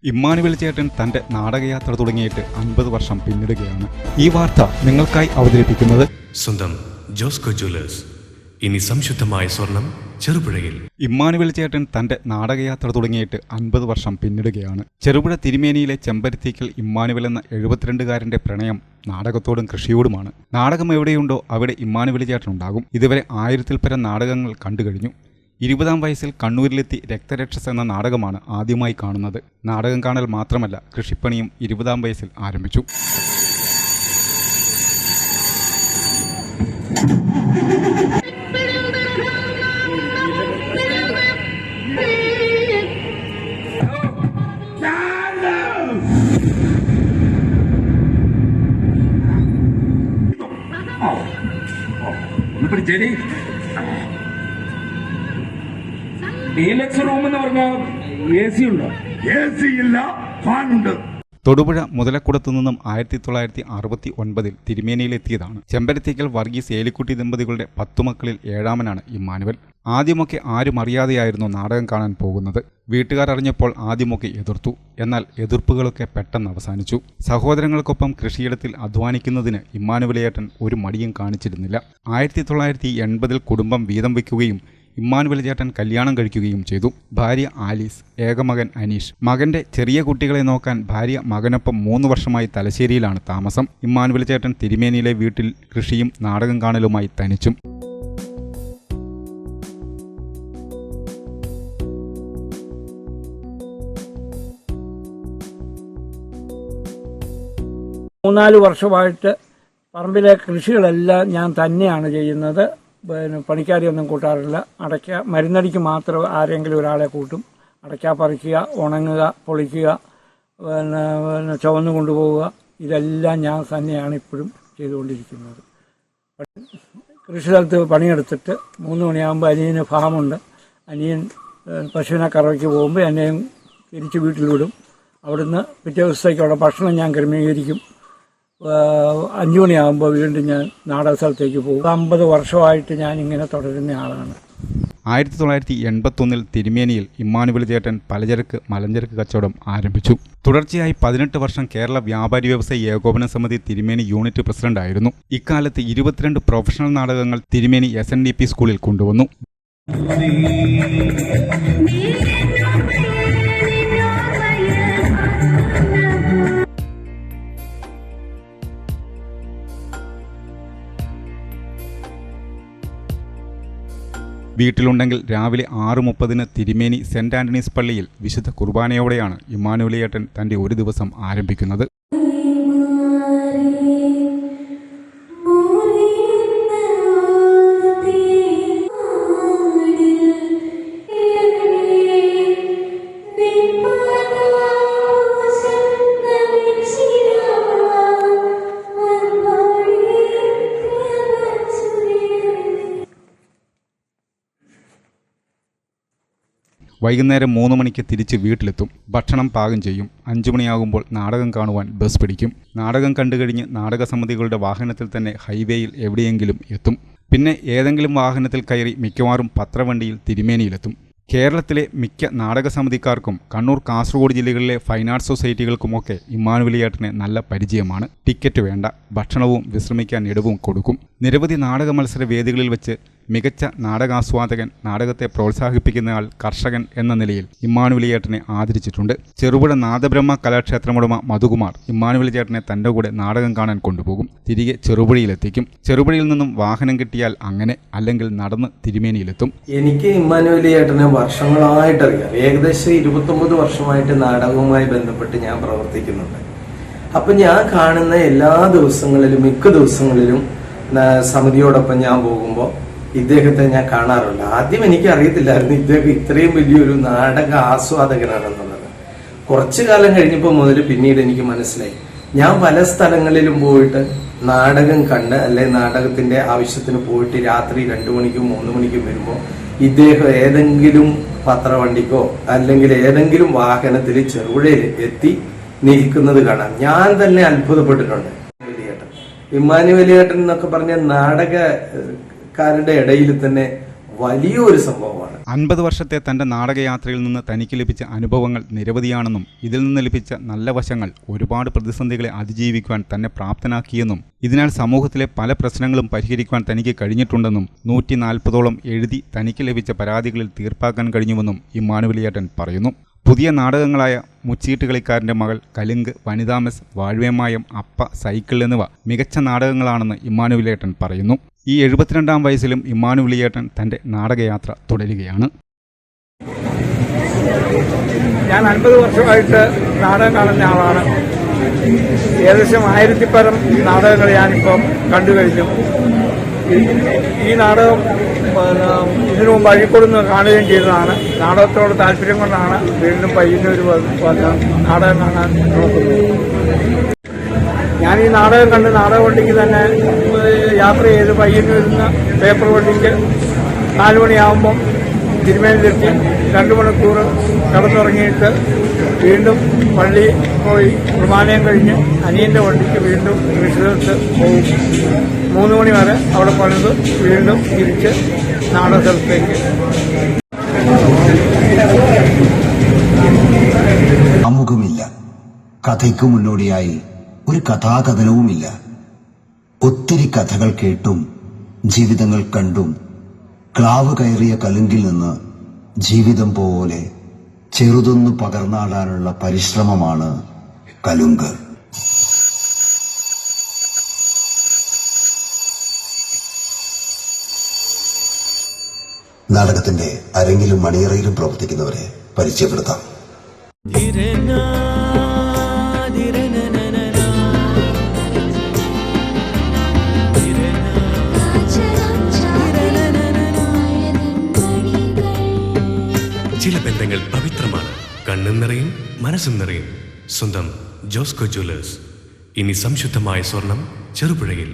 Emmanuel ചേട്ടൻ തന്റെ നാടകയാത്ര തുടങ്ങിയിട്ട് 50 വർഷം പിന്നിടുകയാണ്. ഈ വാർത്ത നിങ്ങൾക്കായി അവതരിപ്പിക്കുന്നത് സ്വന്തം ജോസ്കോ ജ്വല്ലേഴ്സ്. ഇനി സംശുദ്ധമായ സ്വർണം ചെറുപുഴയിൽ. ഇമ്മാനുവൽ ചേട്ടൻ തന്റെ നാടകയാത്ര തുടങ്ങിയിട്ട് 50 വർഷം പിന്നിടുകയാണ്. ചെറുപുഴ തിരുമേനിയിലെ ചെമ്പരത്തിക്കൽ ഇമ്മാനുവൽ എന്ന 72കാരന്റെ പ്രണയം നാടകത്തോടും കൃഷിയോടുമാണ്. നാടകം എവിടെയുണ്ടോ അവിടെ ഇമ്മാനുവൽ ചേട്ടൻ ഉണ്ടാകും. ഇതുവരെ 1000-ൽ പരം നാടകങ്ങൾ കണ്ടുകഴിഞ്ഞു. 20-ാം വയസ്സിൽ കണ്ണൂരിലെത്തി രക്തരക്ഷസ് എന്ന നാടകമാണ് ആദ്യമായി കാണുന്നത്. നാടകം കാണൽ മാത്രമല്ല, കൃഷിപ്പണിയും 20-ാം വയസ്സിൽ ആരംഭിച്ചു. ഡീലക്സ് റൂം എന്ന് പറഞ്ഞാൽ AC ഉണ്ടോ? AC ഇല്ല, ഫാൻ ഉണ്ട്. തൊടുപുഴ മുതലക്കുടത്തു നിന്നും 1969-ൽ തിരുമേനിയിലെത്തിയതാണ്. ചെമ്പരത്തിക്കൽ വർഗീസ് ഏലിക്കുട്ടി ദമ്പതികളുടെ 10 മക്കളിൽ 7ാമനാണ് ഇമ്മാനുവൽ. ആദ്യമൊക്കെ ആരും അറിയാതെയായിരുന്നു നാടകം കാണാൻ പോകുന്നത്. വീട്ടുകാർ അറിഞ്ഞപ്പോൾ ആദ്യമൊക്കെ എതിർത്തു. എന്നാൽ എതിർപ്പുകളൊക്കെ പെട്ടെന്ന് അവസാനിച്ചു. സഹോദരങ്ങൾക്കൊപ്പം കൃഷിയിടത്തിൽ അധ്വാനിക്കുന്നതിന് ഇമ്മാനുവലേട്ടൻ ഒരു മടിയും കാണിച്ചിരുന്നില്ല. 1980-ൽ കുടുംബം വീതം വയ്ക്കുകയും ഇമ്മാനുവൽ ചേട്ടൻ കല്യാണം കഴിക്കുകയും ചെയ്തു. ഭാര്യ ആലീസ്, ഏകമകൻ അനീഷ്. മകന്റെ ചെറിയ കുട്ടികളെ നോക്കാൻ ഭാര്യ മകനൊപ്പം 3 വർഷമായി തലശ്ശേരിയിലാണ് താമസം. ഇമ്മാനുവൽ ചേട്ടൻ തിരുമേനിയിലെ വീട്ടിൽ കൃഷിയും നാടകം കാണലുമായി തനിച്ചും. മൂന്നാല് വർഷമായിട്ട് പറമ്പിലെ കൃഷികളെല്ലാം ഞാൻ തന്നെയാണ് ചെയ്യുന്നത്. പണിക്കാരെയൊന്നും കൂട്ടാറില്ല. അടയ്ക്ക മരുന്നടിക്ക് മാത്രം ആരെങ്കിലും ഒരാളെ കൂട്ടും. അടയ്ക്ക പറിക്കുക, ഉണങ്ങുക, പൊളിക്കുക, ചുവന്നു കൊണ്ടുപോവുക, ഇതെല്ലാം ഞാൻ തന്നെയാണ് ഇപ്പോഴും ചെയ്തുകൊണ്ടിരിക്കുന്നത്. കൃഷി സ്ഥലത്ത് പണിയെടുത്തിട്ട് 3 മണിയാകുമ്പോൾ അനിയന് ഫാമുണ്ട്. അനിയൻ പശുവിനെ കറവയ്ക്ക് പോകുമ്പോൾ എന്നെയും തിരിച്ച് വീട്ടിൽ വിടും. അവിടുന്ന് പിറ്റേ ദിവസത്തേക്കുള്ള ഭക്ഷണം ഞാൻ ക്രമീകരിക്കും. 5 മണിയാകുമ്പോൾ വീണ്ടും ഞാൻ നാടക സ്ഥലത്തേക്ക് പോകും. 50 വർഷമായിട്ട് ഞാൻ ഇങ്ങനെ തുടരുന്ന ആളാണ്. 1981-ൽ തിരുമേനിയിൽ ഇമ്മാനുവൽ ചേട്ടൻ പലചരക്ക് മലഞ്ചരക്ക് കച്ചവടം ആരംഭിച്ചു. തുടർച്ചയായി 18 വർഷം കേരള വ്യാപാരി വ്യവസായ ഏകോപന സമിതി തിരുമേനി യൂണിറ്റ് പ്രസിഡന്റായിരുന്നു. ഇക്കാലത്ത് 22 പ്രൊഫഷണൽ നാടകങ്ങൾ തിരുമേനി SNDP സ്കൂളിൽ കൊണ്ടുവന്നു. വീട്ടിലുണ്ടെങ്കിൽ രാവിലെ 6:30-ന് തിരുമേനി സെന്റ് ആന്റണീസ് പള്ളിയിൽ വിശുദ്ധ കുർബാനയോടെയാണ് ഇമ്മാനുവലേട്ടൻ തന്റെ ഒരു ദിവസം ആരംഭിക്കുന്നത്. വൈകുന്നേരം 3 മണിക്ക് തിരിച്ച് വീട്ടിലെത്തും. ഭക്ഷണം പാകം ചെയ്യും. 5 മണിയാകുമ്പോൾ നാടകം കാണുവാൻ ബസ് പിടിക്കും. നാടകം കണ്ടുകഴിഞ്ഞ് നാടകസമിതികളുടെ വാഹനത്തിൽ തന്നെ ഹൈവേയിൽ എവിടെയെങ്കിലും എത്തും. പിന്നെ ഏതെങ്കിലും വാഹനത്തിൽ കയറി മിക്കവാറും പത്രവണ്ടിയിൽ തിരുമേനിയിലെത്തും. കേരളത്തിലെ മിക്ക നാടകസമിതിക്കാർക്കും കണ്ണൂർ, കാസർഗോഡ് ജില്ലകളിലെ ഫൈൻ ആർട്സ് സൊസൈറ്റികൾക്കുമൊക്കെ ഇമ്മാനുവലേട്ടനെ നല്ല പരിചയമാണ്. ടിക്കറ്റ് വേണ്ട, ഭക്ഷണവും വിശ്രമിക്കാൻ ഇടവും കൊടുക്കും. നിരവധി നാടക മത്സര വേദികളിൽ വെച്ച് മികച്ച നാടകാസ്വാദകൻ, നാടകത്തെ പ്രോത്സാഹിപ്പിക്കുന്നയാൾ, കർഷകൻ എന്ന നിലയിൽ ഇമ്മാനുവൽ ചേട്ടനെ ആദരിച്ചിട്ടുണ്ട്. ചെറുപുഴ നാദബ്രഹ്മ കലാക്ഷേത്രമുടമ മധുകുമാർ ഇമ്മാനുവൽ ചേട്ടനെ തൻ്റെ കൂടെ നാടകം കാണാൻ കൊണ്ടുപോകും. തിരികെ ചെറുപുഴയിലെത്തിക്കും. ചെറുപുഴയിൽ നിന്നും വാഹനം കിട്ടിയാൽ അങ്ങനെ, അല്ലെങ്കിൽ നടന്ന് തിരുമേനിയിലെത്തും. എനിക്ക് ഇമ്മാനുവൽ ചേട്ടനെ വർഷങ്ങളായിട്ടറിയാം. ഏകദേശം 29 വർഷമായിട്ട് നാടകവുമായി ബന്ധപ്പെട്ട് ഞാൻ പ്രവർത്തിക്കുന്നുണ്ട്. അപ്പൊ ഞാൻ കാണുന്ന എല്ലാ ദിവസങ്ങളിലും, മിക്ക ദിവസങ്ങളിലും സമിതിയോടൊപ്പം ഞാൻ പോകുമ്പോൾ ഇദ്ദേഹത്തെ ഞാൻ കാണാറുണ്ട്. ആദ്യം എനിക്ക് അറിയത്തില്ലായിരുന്നു ഇദ്ദേഹം ഇത്രയും വലിയൊരു നാടക ആസ്വാദകനാണെന്നുള്ളത്. കുറച്ചു കാലം കഴിഞ്ഞപ്പോൾ മുതൽ പിന്നീട് എനിക്ക് മനസ്സിലായി. ഞാൻ പല സ്ഥലങ്ങളിലും പോയിട്ട് നാടകം കണ്ട്, അല്ലെ നാടകത്തിന്റെ ആവശ്യത്തിന് പോയിട്ട് രാത്രി 2 മണിക്കും 3 മണിക്കും വരുമ്പോൾ ഇദ്ദേഹം ഏതെങ്കിലും പത്രവണ്ടിക്കോ അല്ലെങ്കിൽ ഏതെങ്കിലും വാഹനത്തിൽ ചെറുപുഴയിൽ എത്തി നിൽക്കുന്നത് കാണാം. ഞാൻ തന്നെ അത്ഭുതപ്പെട്ടിട്ടുണ്ട്. ഇമ്മാനുവലേട്ടൻ എന്നൊക്കെ പറഞ്ഞ നാടകക്കാരുടെ ഇടയിൽ തന്നെ വലിയൊരു സംഭവമാണ്. 50 വർഷത്തെ തൻ്റെ നാടകയാത്രയിൽ നിന്ന് തനിക്ക് ലഭിച്ച അനുഭവങ്ങൾ നിരവധിയാണെന്നും ഇതിൽ നിന്ന് ലഭിച്ച നല്ല വശങ്ങൾ ഒരുപാട് പ്രതിസന്ധികളെ അതിജീവിക്കുവാൻ തന്നെ പ്രാപ്തനാക്കിയെന്നും ഇതിനാൽ സമൂഹത്തിലെ പല പ്രശ്നങ്ങളും പരിഹരിക്കുവാൻ തനിക്ക് കഴിഞ്ഞിട്ടുണ്ടെന്നും 140ഓളം എഴുതി തനിക്ക് ലഭിച്ച പരാതികളിൽ തീർപ്പാക്കാൻ കഴിഞ്ഞുവെന്നും ഇമ്മാനുവലിയേട്ടൻ പറയുന്നു. പുതിയ നാടകങ്ങളായ മുച്ചീട്ട് കളിക്കാരൻ്റെ മകൾ, കലുങ്ക്, വനിതാ മെസ്, വാഴ്വേമായം, അപ്പ, സൈക്കിൾ എന്നിവ മികച്ച നാടകങ്ങളാണെന്ന് ഇമ്മാനുവലിയേട്ടൻ പറയുന്നു. ഈ 72-ാം വയസ്സിലും ഇമ്മാനുവലിയേട്ടൻ തൻ്റെ നാടകയാത്ര തുടരുകയാണ്. ഞാൻ 50 വർഷമായിട്ട് നാടകം കാണുന്ന ആളാണ്. ഏകദേശം 1000-പരം നാടകങ്ങൾ ഞാനിപ്പം കണ്ടു കഴിഞ്ഞു. ഈ നാടകം ഇതിനു മുമ്പ് അഴീക്കോട് കാണുകയും ചെയ്തതാണ്. നാടകത്തോട് താല്പര്യം കൊണ്ടാണ് വീണ്ടും പയ്യന്നൂർ വന്ന് നാടകം കാണാൻ നോക്കുന്നത്. ഞാൻ ഈ നാടകം കണ്ട് നാടക വണ്ടിക്ക് തന്നെ യാത്ര ചെയ്ത് പയ്യന്നൂരിൽ നിന്ന് പേപ്പർ വണ്ടിക്ക് 4 മണിയാകുമ്പം തിരുമേനിലെത്തി 2 മണിക്കൂർ കിടന്നുറങ്ങിയിട്ട് വീണ്ടും പള്ളി പോയി കുർബാനയും കഴിഞ്ഞ് അനിയൻ്റെ വണ്ടിക്ക് വീണ്ടും കൃഷിസ്ഥലത്ത് പോകും. 3 മണി വരെ അവിടെ പണിത് വീണ്ടും തിരിച്ച് നാടക സ്ഥലത്തേക്ക്. ആമുഖമില്ല, കഥയ്ക്ക് മുന്നോടിയായി ഒരു കഥാകഥനവുമില്ല. ഒത്തിരി കഥകൾ കേട്ടും ജീവിതങ്ങൾ കണ്ടും ക്ലാവ് കയറിയ കലുങ്കിൽ നിന്ന് ജീവിതം പോലെ ചെറുതൊന്നു പകർന്നാടാനുള്ള പരിശ്രമമാണ് കലുങ്ക്. നാടകത്തിന്റെ അരങ്ങിലും മണിയറയിലും പ്രവർത്തിക്കുന്നവരെ പരിചയപ്പെടുത്താം. ചില ബന്ധങ്ങൾ പവിത്രമാണ്. കണ്ണും നിറയും, മനസ്സും നിറയും. സ്വന്തം ജോസ്കോ ജ്വല്ലേഴ്സ്. ഇനി സംശുദ്ധമായ സ്വർണം ചെറുപുഴയിൽ.